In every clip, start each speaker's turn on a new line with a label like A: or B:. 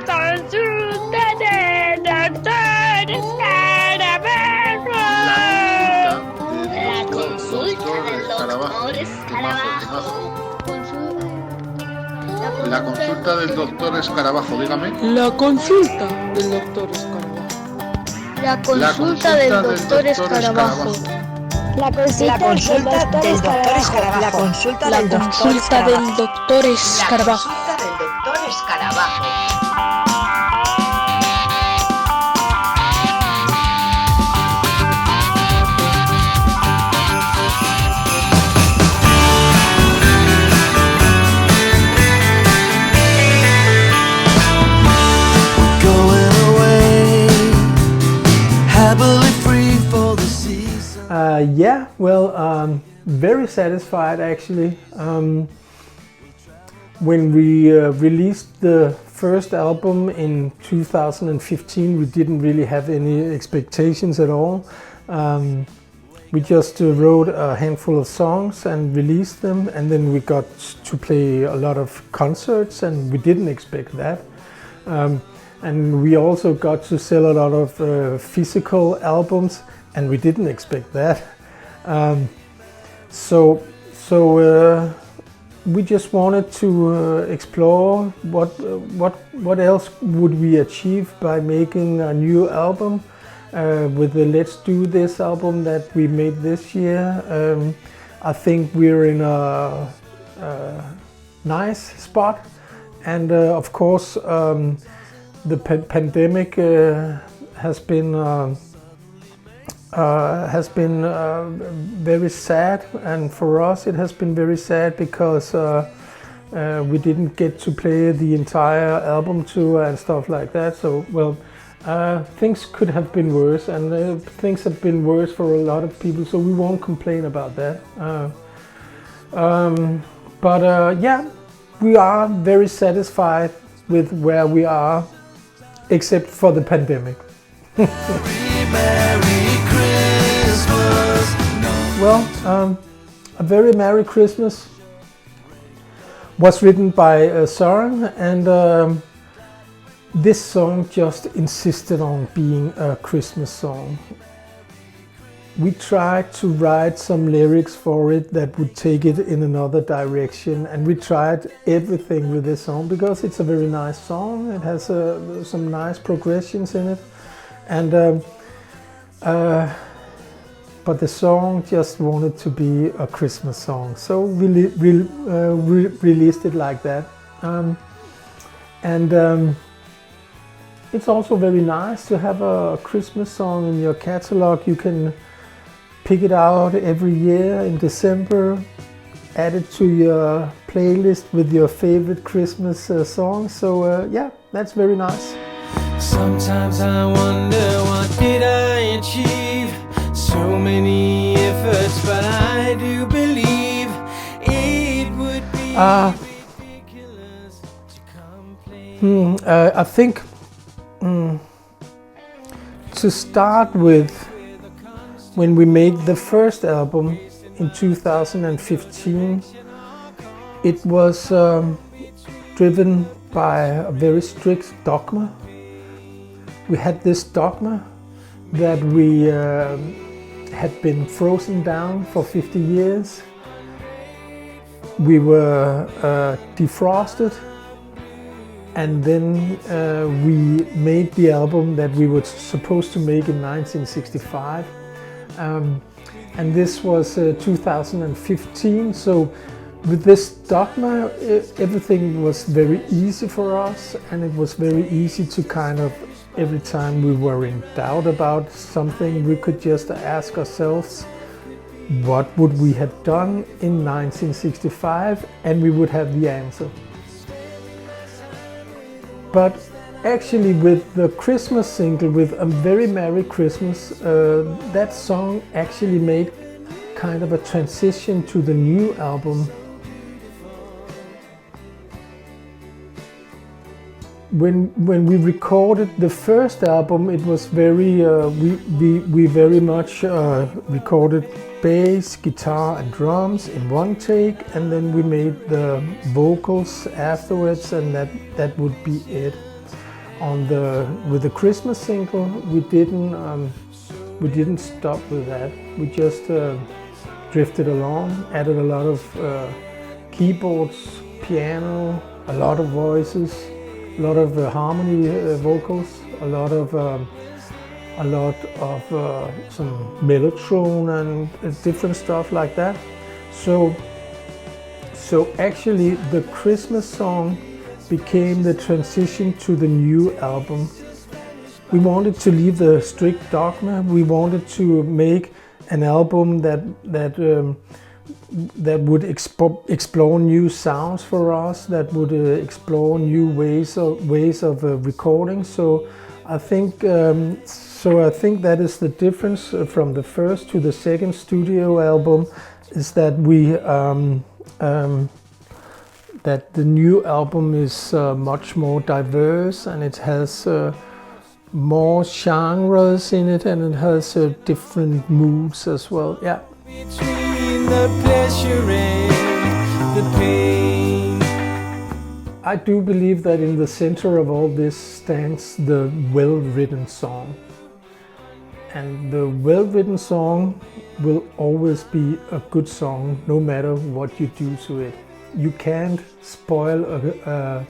A: consulta del doctor Escarabajo.
B: La consulta del doctor Escarabajo.
C: La consulta del doctor Escarabajo, dígame.
D: La consulta del doctor Escarabajo.
A: La consulta del doctor Escarabajo.
E: La consulta del doctor Escarabajo.
D: La consulta del doctor Escarabajo.
F: Yeah, well, very satisfied actually. When we released the first album in 2015, we didn't really have any expectations at all. We just wrote a handful of songs and released them, and then we got to play a lot of concerts, and we didn't expect that. And we also got to sell a lot of physical albums, and we didn't expect that. So we just wanted to explore what else would we achieve by making a new album with the Let's Do This album that we made this year. I think we're in a nice spot, and of course the pandemic has been very sad, and for us it has been very sad because we didn't get to play the entire album tour and stuff like that. So well, things could have been worse, and things have been worse for a lot of people, so we won't complain about that. But yeah, we are very satisfied with where we are, except for the pandemic. Well, A Very Merry Christmas was written by Søren, and this song just insisted on being a Christmas song. We tried to write some lyrics for it that would take it in another direction, and we tried everything with this song because it's a very nice song. It has some nice progressions in it, and but the song just wanted to be a Christmas song, so we released it like that. It's also very nice to have a Christmas song in your catalog. You can pick it out every year in December, add it to your playlist with your favorite Christmas songs. So yeah, that's very nice.
G: Sometimes I wonder, what did I achieve? So many efforts, but I do believe it would be ridiculous to complain.
F: I think to start with, when we made the first album in 2015, it was driven by a very strict dogma. We had this dogma that we had been frozen down for 50 years. We were defrosted, and then we made the album that we were supposed to make in 1965. And this was 2015, so with this dogma everything was very easy for us, and it was very easy to kind of, every time we were in doubt about something, we could just ask ourselves, what would we have done in 1965, and we would have the answer. But actually, with the Christmas single, with A Very Merry Christmas, that song actually made kind of a transition to the new album. When we recorded the first album, it was very, we very much recorded bass, guitar and drums in one take, and then we made the vocals afterwards, and that would be it. with the Christmas single, we didn't stop with that. We just drifted along, added a lot of keyboards, piano, a lot of voices, a lot of harmony vocals, a lot of some mellotron and different stuff like that. So actually the Christmas song became the transition to the new album. We wanted to leave the strict dogma. We wanted to make an album that would explore new sounds for us, that would explore new ways of recording. So I think that is the difference from the first to the second studio album, is that that the new album is much more diverse, and it has more genres in it, and it has different moods as well. Yeah. Between the pleasure and the pain. I do believe that in the center of all this stands the well-written song. And the well-written song will always be a good song, no matter what you do to it. You can't spoil a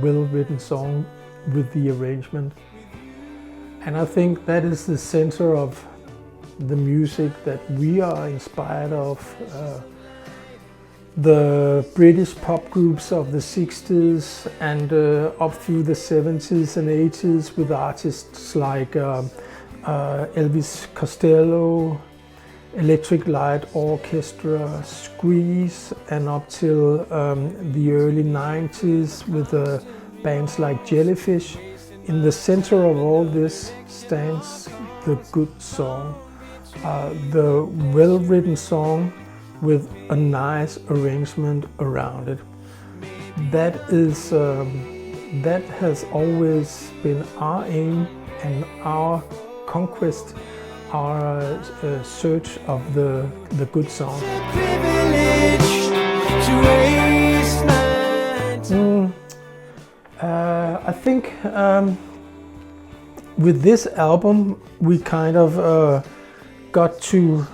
F: well-written song with the arrangement. And I think that is the center of the music that we are inspired of. The British pop groups of the 60s and up through the 70s and 80s, with artists like Elvis Costello, Electric Light Orchestra, Squeeze, and up till the early 90s with bands like Jellyfish. In the center of all this stands the good song, the well-written song with a nice arrangement around it. That has always been our aim and our conquest, our search of the good song. I think with this album we kind of got to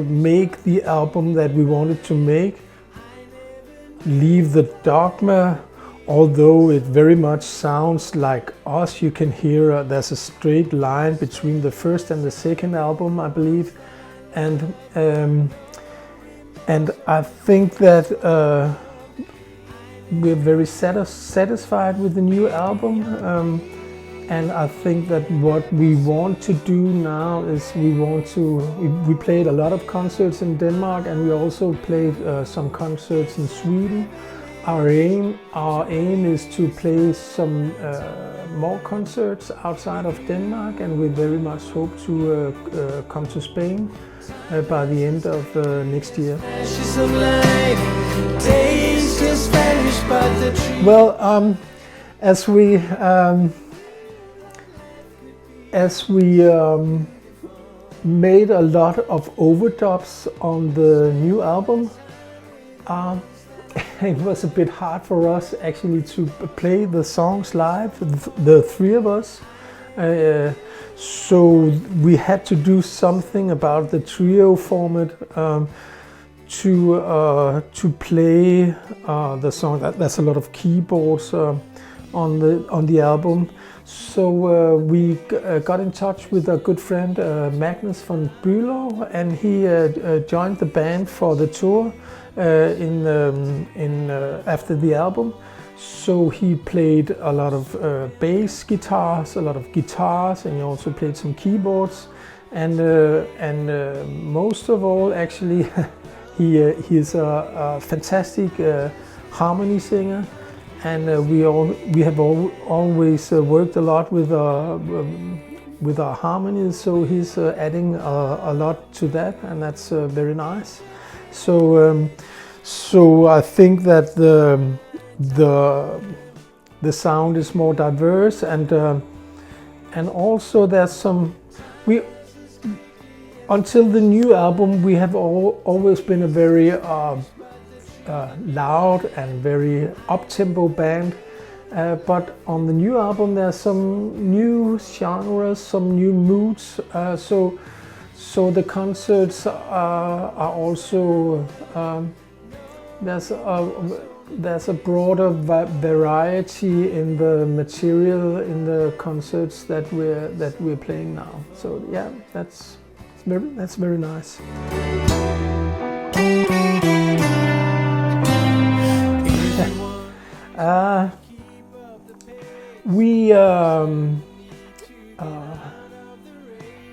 F: make the album that we wanted to make, leave the dogma. Although it very much sounds like us, you can hear there's a straight line between the first and the second album, I believe, and I think that we're very satisfied with the new album, and I think that what we want to do now is we played a lot of concerts in Denmark, and we also played some concerts in Sweden. Our aim is to play some more concerts outside of Denmark, and we very much hope to come to Spain by the end of next year. Well, as we made a lot of overdubs on the new album, it was a bit hard for us actually to play the songs live, the three of us. So we had to do something about the trio format to play the song. There's a lot of keyboards on the album. So we got in touch with a good friend, Magnus von Bülow, and he joined the band for the tour after the album. So he played a lot of bass guitars, a lot of guitars, and he also played some keyboards. And most of all, actually, he's a fantastic harmony singer. And we have always worked a lot with our harmonies, so he's adding a lot to that, and that's very nice. So I think that the sound is more diverse, and also there's some until the new album we have always been a very loud and very up-tempo band, But on the new album there's some new genres, some new moods, so the concerts are also there's a broader variety in the material in the concerts that we're playing now. So yeah, that's very nice.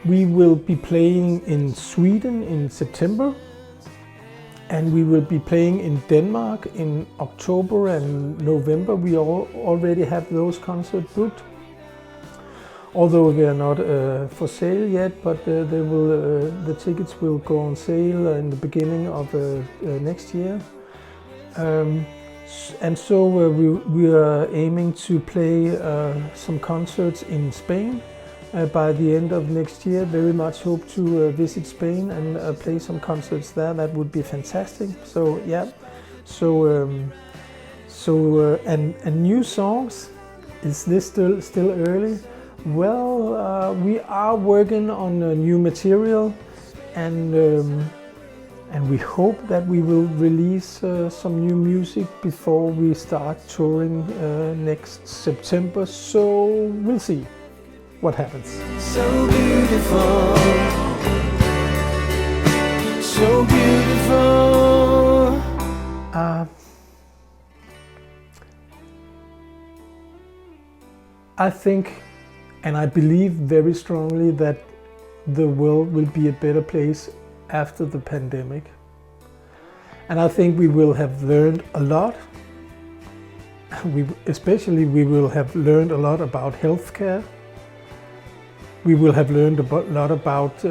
F: We will be playing in Sweden in September, and we will be playing in Denmark in October and November. We already have those concerts booked, although they are not for sale yet, but the tickets will go on sale in the beginning of next year. And so we are aiming to play some concerts in Spain by the end of next year. Very much hope to visit Spain and play some concerts there. That would be fantastic. So yeah, and new songs. Is this still early? Well, we are working on new material, and we hope that we will release some new music before we start touring next September. So we'll see what happens.
G: So beautiful, so beautiful.
F: I think, and I believe very strongly, that the world will be a better place after the pandemic. And I think we will have learned a lot. Especially we will have learned a lot about healthcare. We will have learned a lot about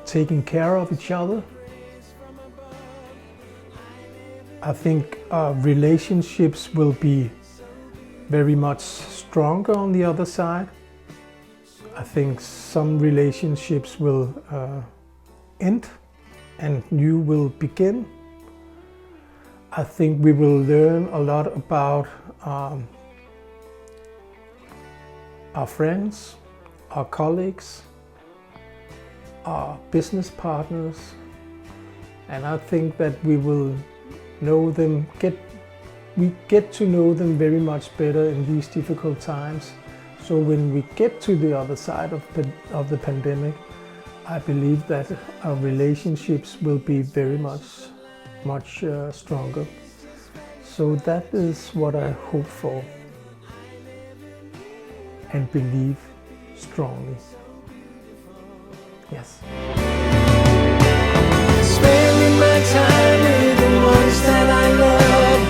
F: taking care of each other. I think relationships will be very much stronger on the other side. I think some relationships will end and new will begin. I think we will learn a lot about our friends, our colleagues, our business partners, and I think that we will know them, we get to know them very much better in these difficult times. So when we get to the other side of the pandemic, I believe that our relationships will be very much stronger. So that is what I hope for and believe strongly. Yes.
G: Spending my time with the ones that I love.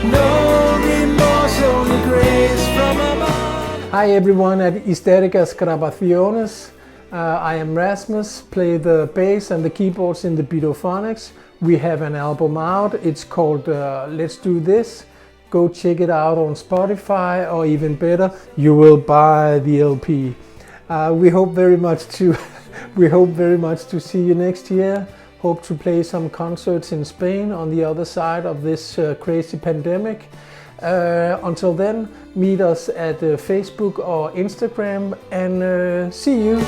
G: No remorse, only grace from above.
F: Hi everyone at Escarabajo. I am Rasmus, play the bass and the keyboards in the Beatophonics. We have an album out, it's called Let's Do This. Go check it out on Spotify, or even better, you will buy the LP. We hope very much to see you next year. Hope to play some concerts in Spain on the other side of this crazy pandemic. Until then, meet us at Facebook or Instagram, and see you.